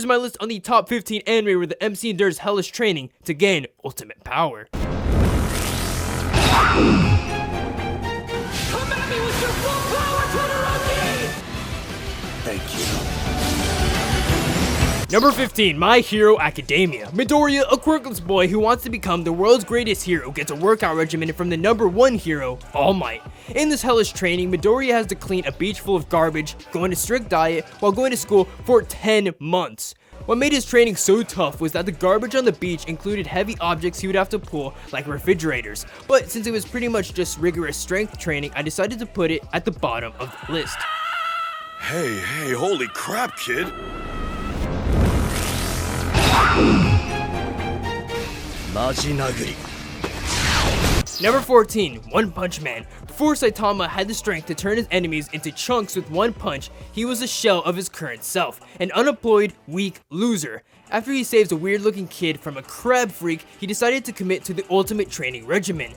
Here's my list on the top 15 anime where the MC endures hellish training to gain ultimate power. Come at me with your full power, Todoroki! Thank you. Number 15, My Hero Academia. Midoriya, a quirkless boy who wants to become the world's greatest hero, gets a workout regimen from the number 1 hero, All Might. In this hellish training, Midoriya has to clean a beach full of garbage, go on a strict diet, while going to school for 10 months. What made his training so tough was that the garbage on the beach included heavy objects he would have to pull, like refrigerators. But since it was pretty much just rigorous strength training, I decided to put it at the bottom of the list. Hey, holy crap, kid. Number 14, One Punch Man. Before Saitama had the strength to turn his enemies into chunks with one punch, he was a shell of his current self, an unemployed, weak loser. After he saves a weird looking kid from a crab freak, he decided to commit to the ultimate training regimen.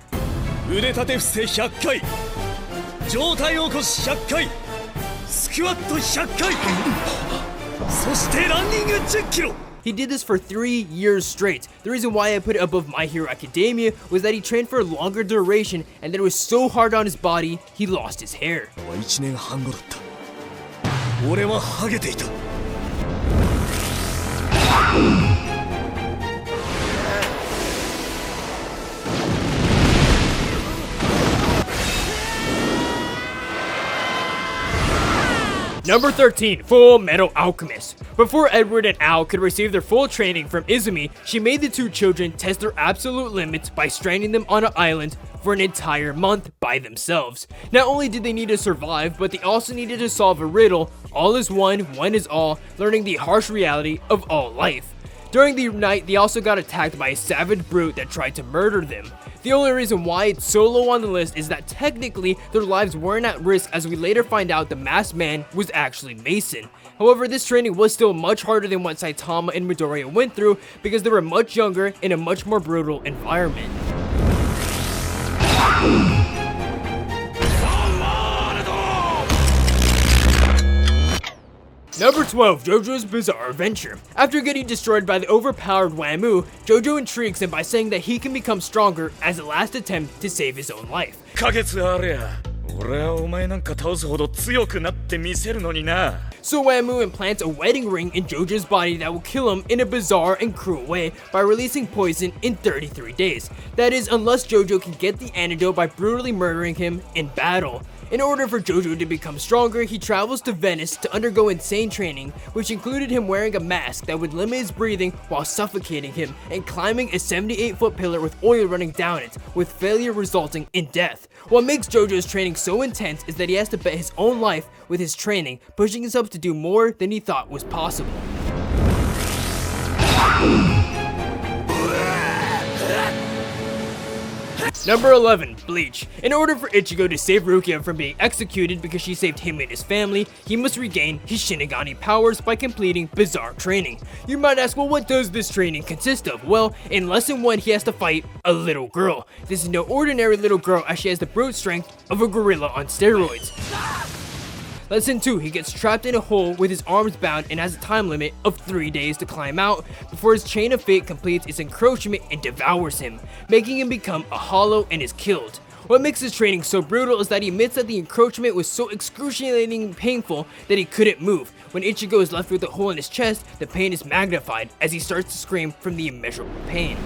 He did this for 3 years straight. The reason why I put it above My Hero Academia was that he trained for a longer duration and that it was so hard on his body, he lost his hair. Number 13, FULLMETAL Alchemist. Before Edward and Al could receive their full training from Izumi, she made the two children test their absolute limits by stranding them on an island for an entire month by themselves. Not only did they need to survive, but they also needed to solve a riddle, all is one is all, learning the harsh reality of all life. During the night, they also got attacked by a savage brute that tried to murder them. The only reason why it's so low on the list is that technically their lives weren't at risk, as we later find out the masked man was actually Mason. However, this training was still much harder than what Saitama and Midoriya went through because they were much younger in a much more brutal environment. Number 12, JOJO'S Bizarre Adventure. After getting destroyed by the overpowered Wamuu, JOJO intrigues him by saying that he can become stronger as a last attempt to save his own life. So Wamuu implants a wedding ring in JOJO's body that will kill him in a bizarre and cruel way by releasing poison in 33 days. That is, unless JOJO can get the antidote by brutally murdering him in battle. In order for JOJO to become stronger, he travels to Venice to undergo insane training, which included him wearing a mask that would limit his breathing while suffocating him, and climbing a 78-foot pillar with oil running down it, with failure resulting in death. What makes JOJO's training so intense is that he has to bet his own life with his training, pushing himself to do more than he thought was possible. Number 11, Bleach. In order for Ichigo to save Rukia from being executed because she saved him and his family, he must regain his Shinigami powers by completing bizarre training. You might ask, well, what does this training consist of? Well, in lesson 1, he has to fight a little girl. This is no ordinary little girl, as she has the brute strength of a gorilla on steroids. Lesson 2, he gets trapped in a hole with his arms bound and has a time limit of 3 days to climb out before his chain of fate completes its encroachment and devours him, making him become a hollow and is killed. What makes his training so brutal is that he admits that the encroachment was so excruciatingly painful that he couldn't move. When Ichigo is left with a hole in his chest, the pain is magnified as he starts to scream from the immeasurable pain.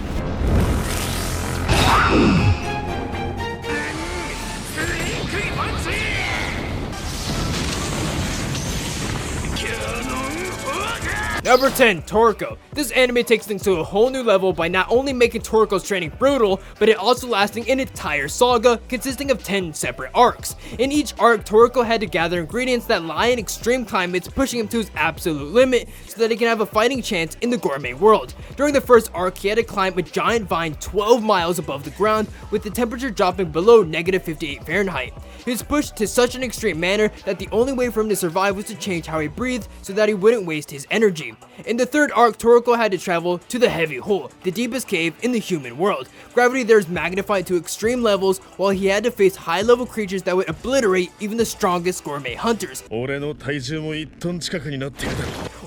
Number 10, Toriko. This anime takes things to a whole new level by not only making Toriko's training brutal, but it also lasting an entire saga consisting of 10 separate arcs. In each arc, Toriko had to gather ingredients that lie in extreme climates, pushing him to his absolute limit so that he can have a fighting chance in the gourmet world. During the first arc, he had to climb a giant vine 12 miles above the ground, with the temperature dropping below -58 Fahrenheit. He was pushed to such an extreme manner that the only way for him to survive was to change how he breathed so that he wouldn't waste his energy. In the third arc, Toriko had to travel to the Heavy Hole, the deepest cave in the human world. Gravity there is magnified to extreme levels, while he had to face high-level creatures that would obliterate even the strongest gourmet hunters.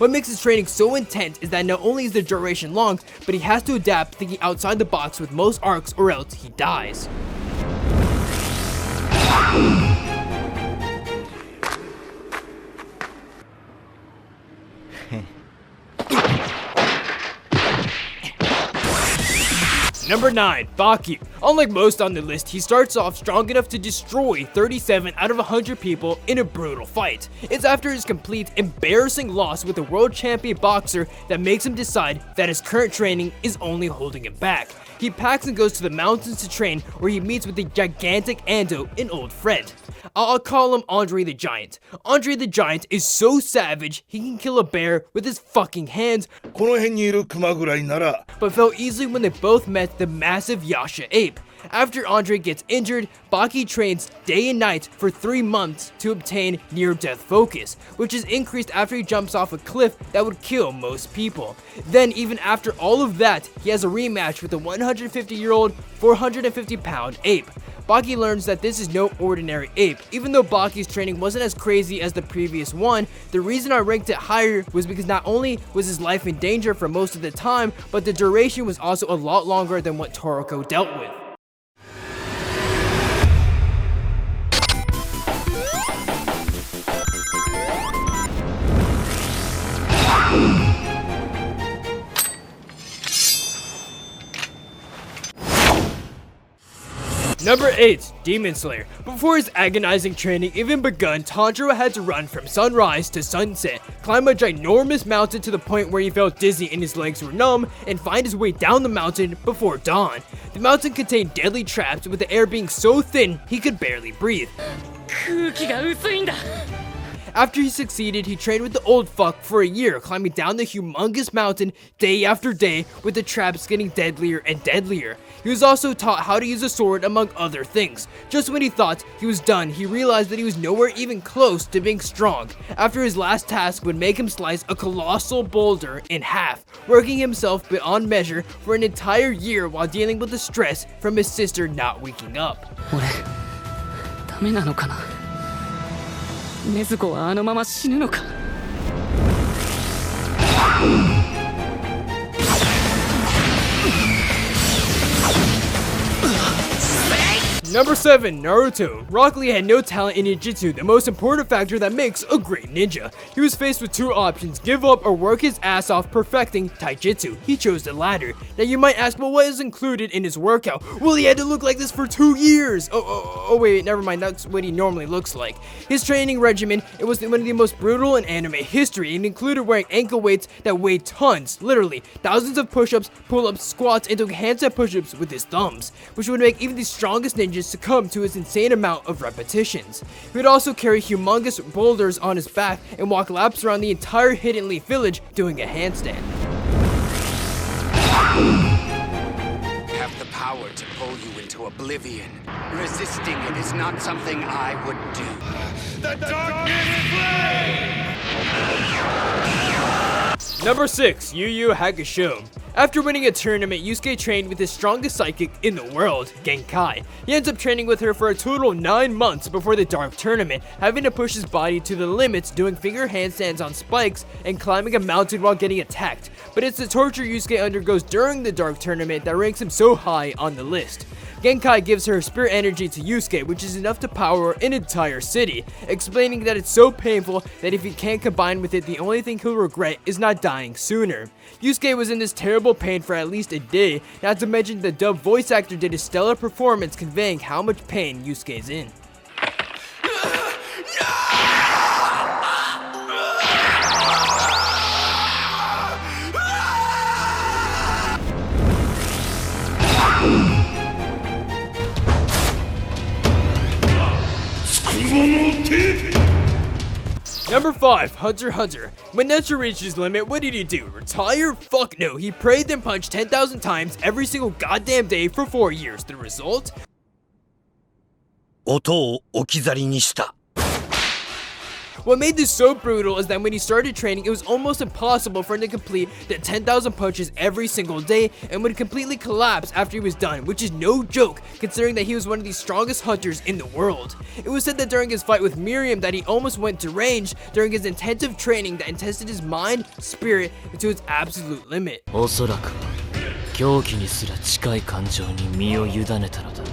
What makes his training so intense is that not only is the duration long, but he has to adapt, thinking outside the box with most arcs or else he dies. Number 9, Baki. Unlike most on the list, he starts off strong enough to destroy 37 out of 100 people in a brutal fight. It's after his complete, embarrassing loss with the world champion boxer that makes him decide that his current training is only holding him back. He packs and goes to the mountains to train, where he meets with the gigantic Ando, an old friend. I'll call him Andre the Giant. Andre the Giant is so savage, he can kill a bear with his fucking hands, この辺にいるクマぐらいなら but fell easily when they both met the massive Yasha ape. After Andre gets injured, Baki trains day and night for 3 months to obtain near-death focus, which is increased after he jumps off a cliff that would kill most people. Then, even after all of that, he has a rematch with the 150-year-old, 450-pound ape. Baki learns that this is no ordinary ape. Even though Baki's training wasn't as crazy as the previous one, the reason I ranked it higher was because not only was his life in danger for most of the time, but the duration was also a lot longer than what TORIKO dealt with. Number 8, Demon Slayer. Before his agonizing training even begun, Tanjiro had to run from sunrise to sunset, climb a ginormous mountain to the point where he felt dizzy and his legs were numb, and find his way down the mountain before dawn. The mountain contained deadly traps, with the air being so thin he could barely breathe. After he succeeded, he trained with the old fuck for a year, climbing down the humongous mountain day after day, with the traps getting deadlier and deadlier. He was also taught how to use a sword, among other things. Just when he thought he was done, he realized that he was nowhere even close to being strong, after his last task would make him slice a colossal boulder in half, working himself beyond measure for an entire year while dealing with the stress from his sister not waking up. ダメなのかな。禰豆子はあのまま死ぬのか。Number 7, Naruto. Rock Lee had no talent in ninjutsu, the most important factor that makes a great ninja. He was faced with 2 options, give up or work his ass off perfecting taijutsu. He chose the latter. Now you might ask, well, what is included in his workout? Well, he had to look like this for 2 years. Oh wait, never mind, that's what he normally looks like. His training regimen, it was one of the most brutal in anime history, and included wearing ankle weights that weighed tons, literally. Thousands of push-ups, pull-ups, squats, and took handstand push-ups with his thumbs, which would make even the strongest ninjas succumb to his insane amount of repetitions. He would also carry humongous boulders on his back and walk laps around the entire Hidden Leaf village doing a handstand. Have the power to pull you into oblivion. Resisting it is not something I would do. The darkness flame! Number 6, Yu Yu Hakusho. After winning a tournament, Yusuke trained with his strongest psychic in the world, Genkai. He ends up training with her for a total of 9 months before the Dark Tournament, having to push his body to the limits, doing finger handstands on spikes and climbing a mountain while getting attacked. But it's the torture Yusuke undergoes during the Dark Tournament that ranks him so high on the list. Genkai gives her spirit energy to Yusuke, which is enough to power an entire city, explaining that it's so painful that if he can't combine with it, the only thing he'll regret is not dying sooner. Yusuke was in this terrible pain for at least a day, not to mention the dub voice actor did a stellar performance conveying how much pain Yusuke's in. Number 5, Hunter x Hunter. When Naruto reached his limit, what did he do? Retire? Fuck no. He prayed then punched 10,000 times every single goddamn day for 4 years. The result? 音を置き去りにした。What made this so brutal is that when he started training, it was almost impossible for him to complete the 10,000 punches every single day and would completely collapse after he was done, which is no joke considering that he was one of the strongest hunters in the world. It was said that during his fight with Miriam that he almost went deranged during his intensive training that tested his mind, spirit to its absolute limit. おそらくは狂気にすら近い感情に身を委ねたのだ。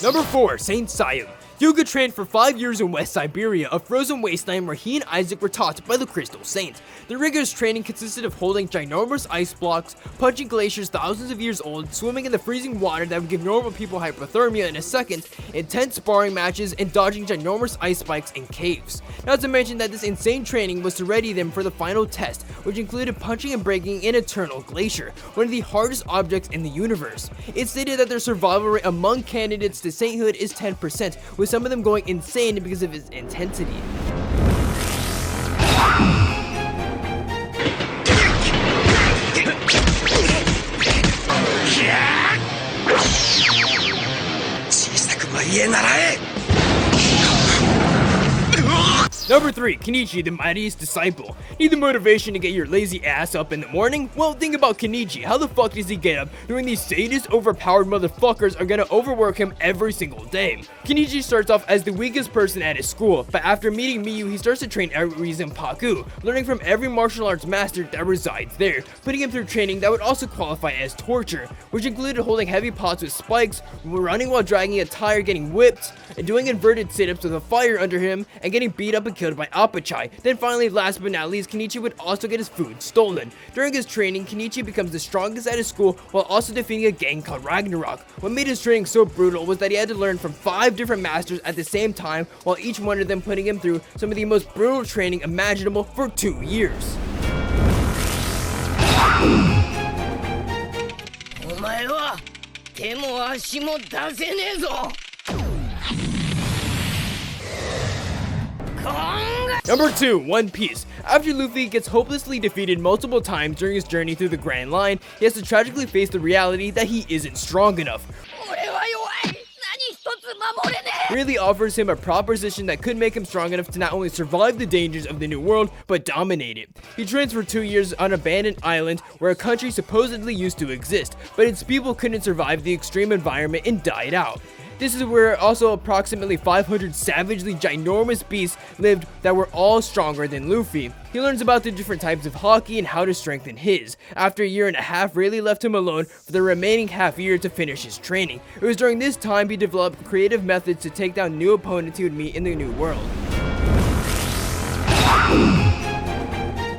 Number 4, Saint Seiya. Hyuga trained for 5 years in West Siberia, a frozen wasteland where he and Isaac were taught by the Crystal Saint. The rigorous training consisted of holding ginormous ice blocks, punching glaciers thousands of years old, swimming in the freezing water that would give normal people hypothermia in a second, intense sparring matches, and dodging ginormous ice spikes in caves. Not to mention that this insane training was to ready them for the final test, which included punching and breaking an eternal glacier, one of the hardest objects in the universe. It's stated that their survival rate among candidates to sainthood is 10%, with some of them going insane because of its intensity. Number 3, Kenichi, the mightiest disciple. Need the motivation to get your lazy ass up in the morning? Well, think about Kenichi. How the fuck does he get up knowing these sadist, overpowered motherfuckers are gonna overwork him every single day? Kenichi starts off as the weakest person at his school, but after meeting Miyu, he starts to train every Zanpaku, learning from every martial arts master that resides there, putting him through training that would also qualify as torture, which included holding heavy pots with spikes, running while dragging a tire, getting whipped, and doing inverted sit-ups with a fire under him, and getting beat up and killed by Apachai. Then finally, last but not least, Kenichi would also get his food stolen. During his training, Kenichi becomes the strongest at his school while also defeating a gang called Ragnarok. What made his training so brutal was that he had to learn from 5 different masters at the same time, while each one of them putting him through some of the most brutal training imaginable for 2 years. Number 2, One Piece. After Luffy gets hopelessly defeated multiple times during his journey through the Grand Line, he has to tragically face the reality that he isn't strong enough. Really offers him a proposition that could make him strong enough to not only survive the dangers of the New World, but dominate it. He trains for 2 years on an abandoned island where a country supposedly used to exist, but its people couldn't survive the extreme environment and died out. This is where also approximately 500 savagely ginormous beasts lived that were all stronger than Luffy. He learns about the different types of Haki and how to strengthen his. After a year and a half, Rayleigh left him alone for the remaining half year to finish his training. It was during this time he developed creative methods to take down new opponents he would meet in the New World.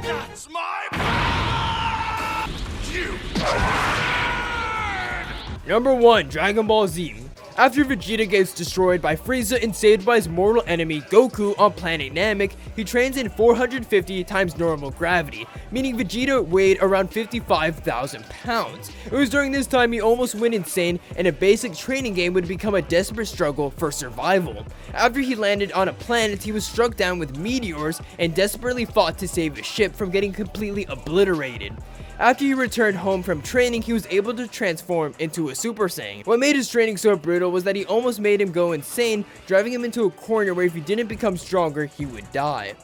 That's my power! Number 1, Dragon Ball Z. After Vegeta gets destroyed by Frieza and saved by his mortal enemy Goku on planet Namek, he trains in 450 times normal gravity, meaning Vegeta weighed around 55,000 pounds. It was during this time he almost went insane and a basic training game would become a desperate struggle for survival. After he landed on a planet, he was struck down with meteors and desperately fought to save his ship from getting completely obliterated. After he returned home from training, he was able to transform into a Super Saiyan. What made his training so brutal was that he almost made him go insane, driving him into a corner where if he didn't become stronger, he would die.